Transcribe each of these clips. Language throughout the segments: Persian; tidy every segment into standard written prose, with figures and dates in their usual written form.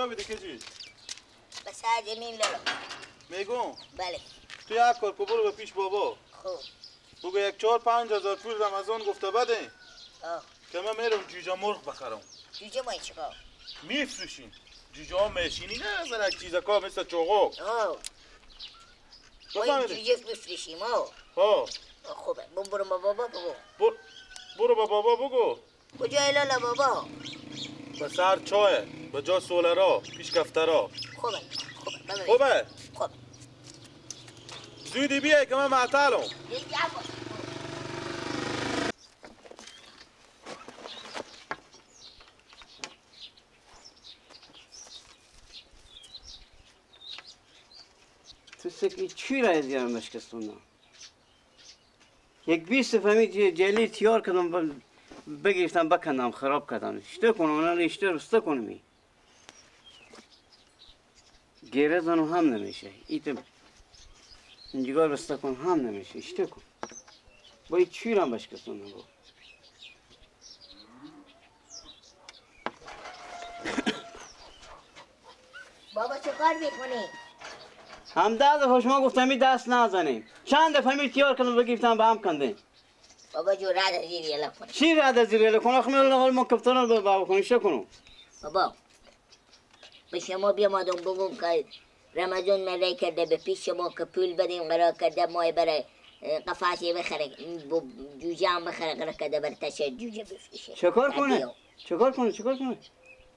کجا بودی کجی؟ بس زمین لالو. میگم بله. تو یک کار که برو به پیش بابا. خوب. بگو 4-5 هزار پول رمضان گفته بده. آه. که من میرم جوجه مرغ بخرم. جوجه مای چیکار؟ میفروشین. جوجه ها میشینی نه زن یک چیزا که مثل چوغو. آه. ما جوجه میفروشیم آه. ها. خوبه. برو با بابا بگو. برو با بابا بگو. کجای لالا بابا؟ به سر چای به جا سولرا پیش کفترا. خوبه. خوبه؟ خوب. زودی بیای که من معطلم. تو سکی چی را از یارم بشکستوندم؟ یک 20 فهمید جلی تیار کردم بگیفتم بکندم خراب کردم اشته کنم اونا رو اشته رسته کنمی گیره زنم هم نمیشه ایتم اینجگاه رسته کن هم نمیشه اشته کن باید چی را بشکستوندم با بابا چه کار میکنی؟ هم 10 دفعه شما گفتم این دست نزنیم چند دفعه می تیار کردم بگیفتم به هم کندیم بابا جو رد از زیر یلا کنی چی رد از زیر یلا کنم آخه میرون ما کفتران رو بابا کنی اشته کنم بابا به شما بیامادم بگم که رمضان ملی کرده به پیش شما که پول بدیم قرار کرده مای برای قفاسی بخره جوجه هم بخره قرار کرده برای تشه جوجه بفروشه چکار کنه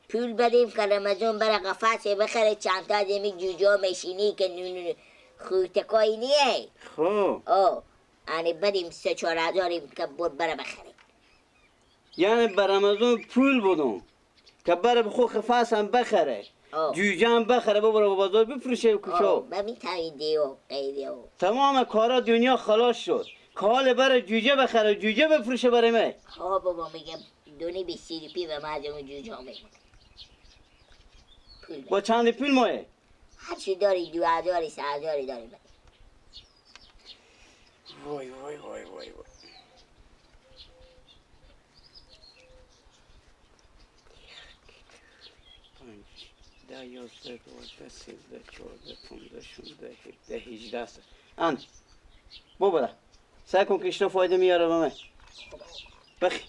پول بدیم که رمضان برای قفاسی بخره چند تا زمی جوجه ها میشینی که نون خوتکایی نیه خب یعنی بدیم 3-4 هزاریم که برای بخره یعنی بر رمضان پول بدم که برای بخو خفاس هم بخره جوجه هم بخره ببره به بازار بفروشه کشو بمیتایی دیو قیدیو تمام کارا دنیا خلاص شد که حال برای جوجه بخره جوجه بفروشه برای من بابا میگم دونی به CDP و مردم جوجه میمونه با چند پول مایه هرچی داری 2 هزاری 3 هزاری داری بده وای 10 11 12 13 14 15 16 17 18 ان بابا سعی کن که اشتو فایده میاره به من بخی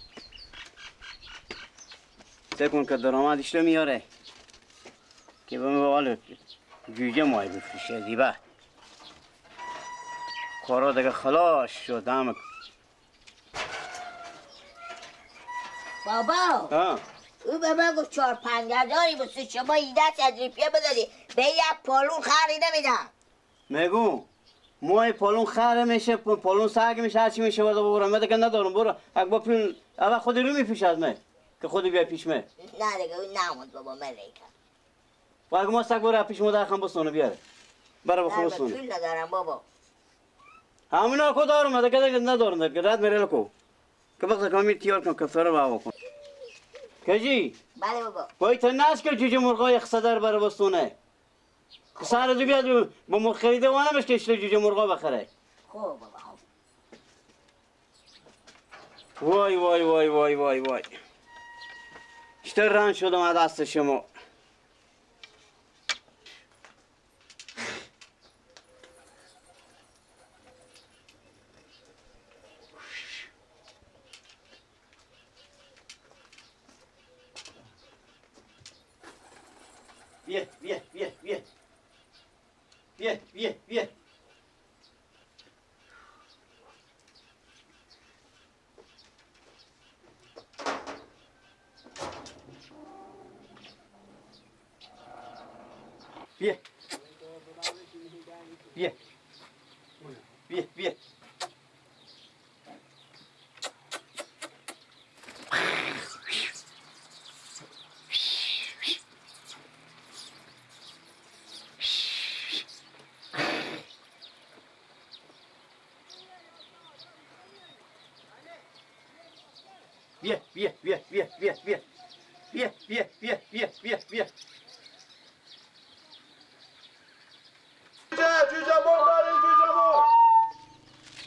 سعی کن که درآمد اشتو میاره که به من حال جوجه مای بفروشه دیبه کارا دیگه خلاص شد همه بابا او به من گفت 4-5 هزاری بسید شما 18 روپیه بدادی به یک پالون خری نمیدم میگو مای پالون خره میشه پالون سگ میشه هرچی میشه برده ببرم من دیگه ندارم برو اگه با پول اول خودی رو میپیش از من که خودی بیا پیش من نه دیگه اون نمود بابا من ریکم و اگه ما سگ برو پیش مادر خم بستونه بیاره برای بخور بستونه پول ندارم بابا همونا کو دارم دیگه ندارم دیگه رد میره لکو که وقت کمی تیار کن کفتره با کن کجی بله بابا باید تا ناس که جوجه مرغای خصدر برای بستونه سر از بیاد با مرغ خریده و نمیشه که اشتر جوجه مرغا بخره خوب بابا وای اشتر ران شدم از دست شما بیا جوجه مرغ دارین جوجه مرغ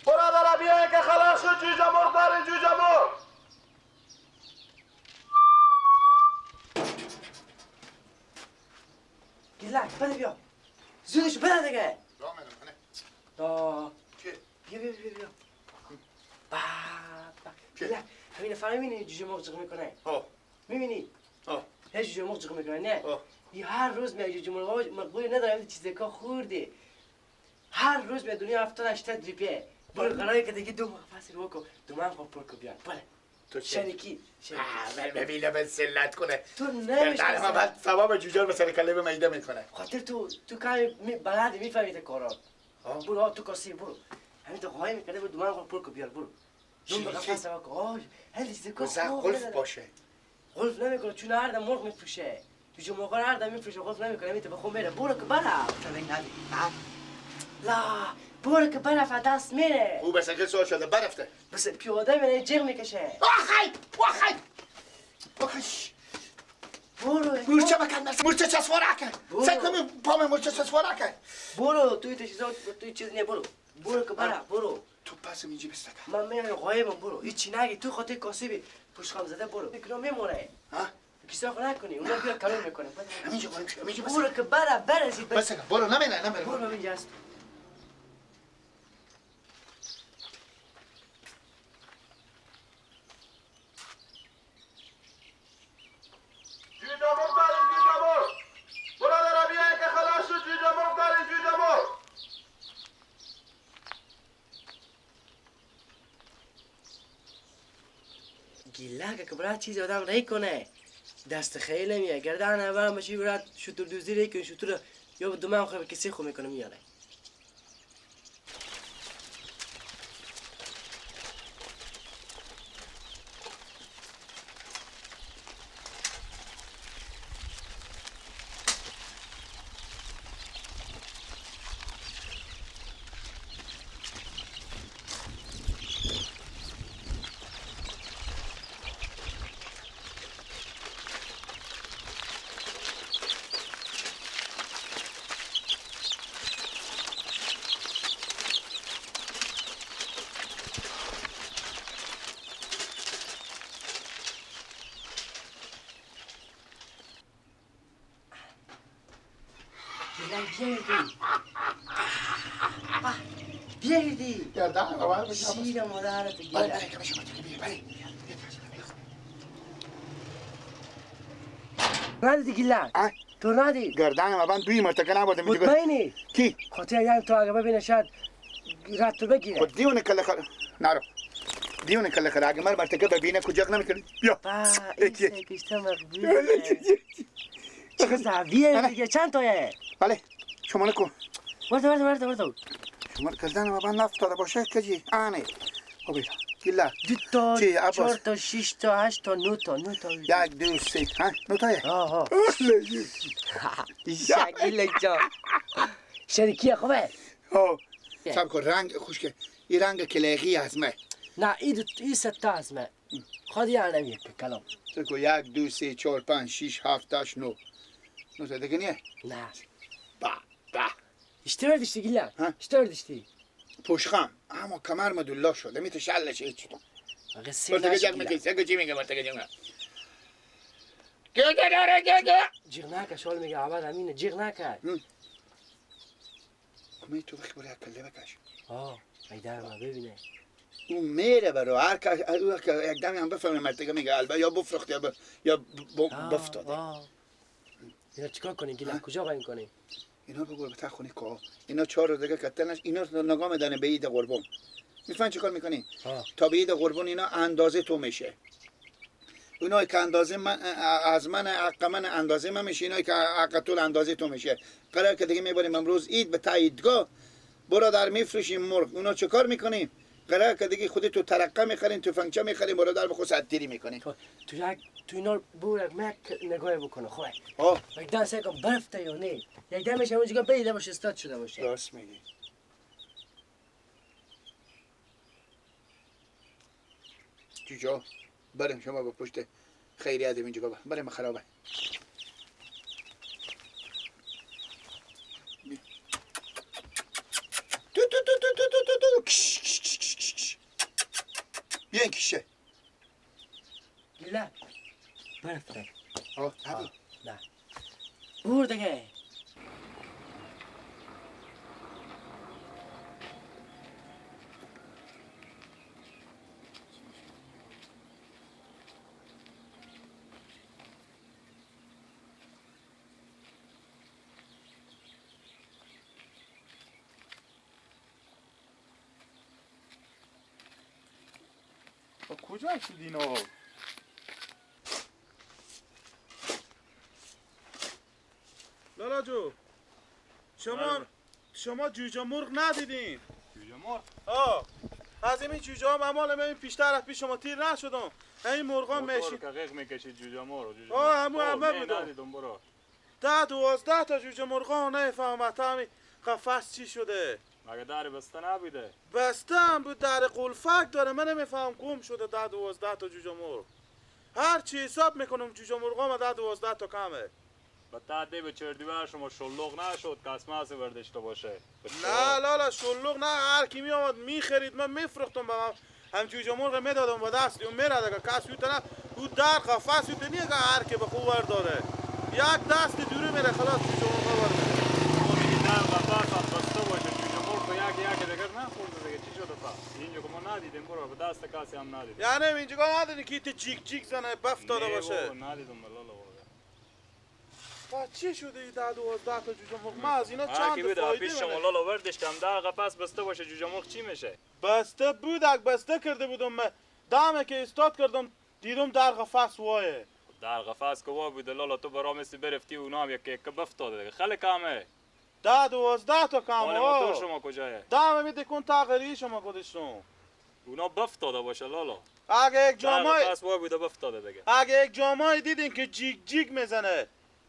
برادر بیاین که خلاص شد جوجه مرغ دارین جوجه مرغ گیلک بده بیا زودش بده دیگه راه منم منه دا چه؟ بیا بیا بیا بیا با گیلک همین نفر میبینی جوجه مرغ جغ میکنه میبینی هیچ جوجه مرغ جغ میکنه نه این هر روز میاد جوجه مرغ مقبولی نداره چیزی که خورده هر روز به دنیا 70 ریپیه برو قراره که دیگه 2 ماه فصل رو بکن 2 ماه پر کو بیان بله تو شریکی اول ببینه به سلت کنه تو در ما بعد ثواب جوجه رو مثلا کلمه میده میکنه خاطر تو کاری بلد میفهمید کارا برو تو کاسی برو همین تو قایم میکنه برو 2 ماه پر کو بیار برو دون به قفس رو آه هلی زکو قلف باشه قلف نمیکنه چون هر دم مرغ میفروشه جوجه مرغ هر دم میفروشه قلف نمیکنه میته بخون میره برو که برا لا برو که برف دست میره او بس اگه سوال شده برفته بس پیاده میره جیغ میکشه آخی برو مرچه بکن مرچه چسواره کن سکمی پام مرچه چسواره کن برو توی چیزا توی چیز نه برو که برا برو تو پس اینجا بستکم من میرم قایمم برو هیچی نگی تو خاطر کاسبی پوشخام زده برو فکر میمونه کیسا خو نکنی اونا بیا کلام میکنه همینجا بریم همینجا بس برو که برا برزید بس برو نمیره برو همینجا است جوجه مرغ داریم جوجه مرغ برادر بیاین که خلاص شد جوجه مرغ داریم جوجه مرغ گیلک که برای چیز آدم رای کنه دست خیلی میه گردن اول ماشی برات شطور دوزی رای کنه شطور یا دومن خو کسی خو میکنه میاره بیایدی گردن اول بشم شیر مادرت بله گیلک بله که بشم بله ندیدی گیلک تو ندید گردن ما بند 2 مرتبه نبوده میگه مطمئنی کی خاطر یعنی تو اگه ببینه شاید رد تو بگیره خود دیونه کله خل نرو دیونه کله خل اگه مرتبه ببینه کجا نمیکنی بیا با این سکشته مقبوله چه زویه دیگه چند تایه بله شما نکن ورده شما گردن ما بند نفتاده باشه کجی آنه ببین گیلا 2 تا چی، عباس؟ 4 تا 6 تا 8 تا 9 تا 1 2 3 ها نوتایه آها شکیل جا شریکیه خوبه سب کن رنگ خوشگه این رنگ کلیغی از من نه این ستا از من خواهد یه نمیه کلام سب کن 1 2 3 4 5 6 7 8 9 نوتا دیگه نیه نه با اشته وردشتی گیلم ها؟ اشته وردشتی پوشخم اما کمر مدولا شده میتو شلش هیچ تو آقا سه مرتگه نشی جگ گیلم میگه سگو چی میگه مرتگه جگ گه داره گه جیغ نکش حال میگه عباد امینه جیغ نکش می تو بخی بوری کله بکش ایدر ما ببینه اون میره برو هر که یک دمی هم بفهمه مرتگه میگه البته یا بفرخت یا بفتاده اینا چیکار کنی گیلم کجا قایم کنی اینا رو بگو بتا خونی که اینا 4 روز دیگه کتنش اینا نگاه میدنه به عید قربان میفهمی چیکار میکنی تا به عید قربان اینا اندازه تو میشه اونایی که اندازه من از من حق من اندازه من میشه اینایی که حق تو اندازه تو میشه قرار که دیگه میبریم امروز عید به تاییدگاه برادر میفروشیم مرغ اونا چیکار میکنیم قرار که دیگه خودت تو ترقه میخرین تو فنگچه میخرین برادر به خود صدتیری میکنین تو اینا بورک مک نگاه بکنه خواه یک دن سه کن برفته یا نه یک دن میشه اونجا بیده باشه استاد شده باشه راست میگی جوجا بریم شما با پشت خیریت اینجا بابا بریم خرابه بیاین کشه گیلک برفته نبی نه بور دیگه کجا شد اینا؟ لالا جو شما جوجه مرغ ندیدین؟ جوجه مرغ؟ از این جوجه ها ممال من پیشتر از پیش شما تیر نشدم. این مرغا میشین موتور که غیق میکشید جوجه مرغ. همه بودم. ندیدم برو. 10-12 تا جوجه مرغا نفهمت همین قفس چی شده. مگه در بسته نبوده؟ بسته هم بود، در قلفک داره، من نمیفهم گم شده 10-12 تا جوجه مرغ. هر چی حساب میکنم جوجه مرغا ما 10-12 تا کمه. با تعدی به چردیور شما شلوغ نشد که اسماس برداشته باشه. نه لالا شلوغ نه، هر کی می آمد میخرید من میفروختم به هم جوجه مرغ میدادم با دست اون میرد که کسی نه او در قفس او نیه که هر کی به خوب ور داره یک دست دوری میره خلاص جوجه مرغ ور میره. این در قفس هم بسته باشه جوجه مرغ به یک دیگر نخورده دیگه. چی شده پس؟ اینجا که ما ندیدیم برو، به دست کسی هم ندیدیم. یعنی اینجا ندیدی که ایت جیک جیک زنه بف داده باشه؟ نه ندیدم لالا. چی شده ای 10-12 تا جوجه مرغ؟ ما از اینا چند هر کی بود فایده پیش شما لالا وردشتم در قفس بسته باشه جوجه مرغ چی میشه؟ بسته بودک بسته کرده بودم من دمه که استاد کردم دیدم در قفس وایه. در قفس که وا بوده لالا تو برا مثل برفتی اونا هم یک بفتاده دیگه. خیلی کمه. 10-12 تا کم مال موتور شما کجایه؟ دمه میده کن تغییری شما خودشون. اونا بفتاده باشه لالا. اگه یک جامعه در قفس وا بوده بفتاده دیگه. اگه یک جامعه دیدین که جیگ جیگ میزنه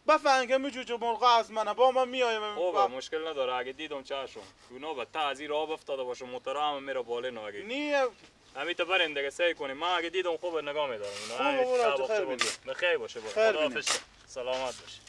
بفهمین که می جوجه مرغ از منه با من میایم. خوبه مشکل نداره اگه دیدم چشم. اونا به تعذیر آب افتاده باشه موتور هم میره بالا نه اگه. نیه همین تو برین دیگه سعی کنیم. من اگه دیدم خوبه نگاه میدارم. خوبه برو خیر بینی. بخیر باشه برو. خیر خداحافظ. سلامت باشه.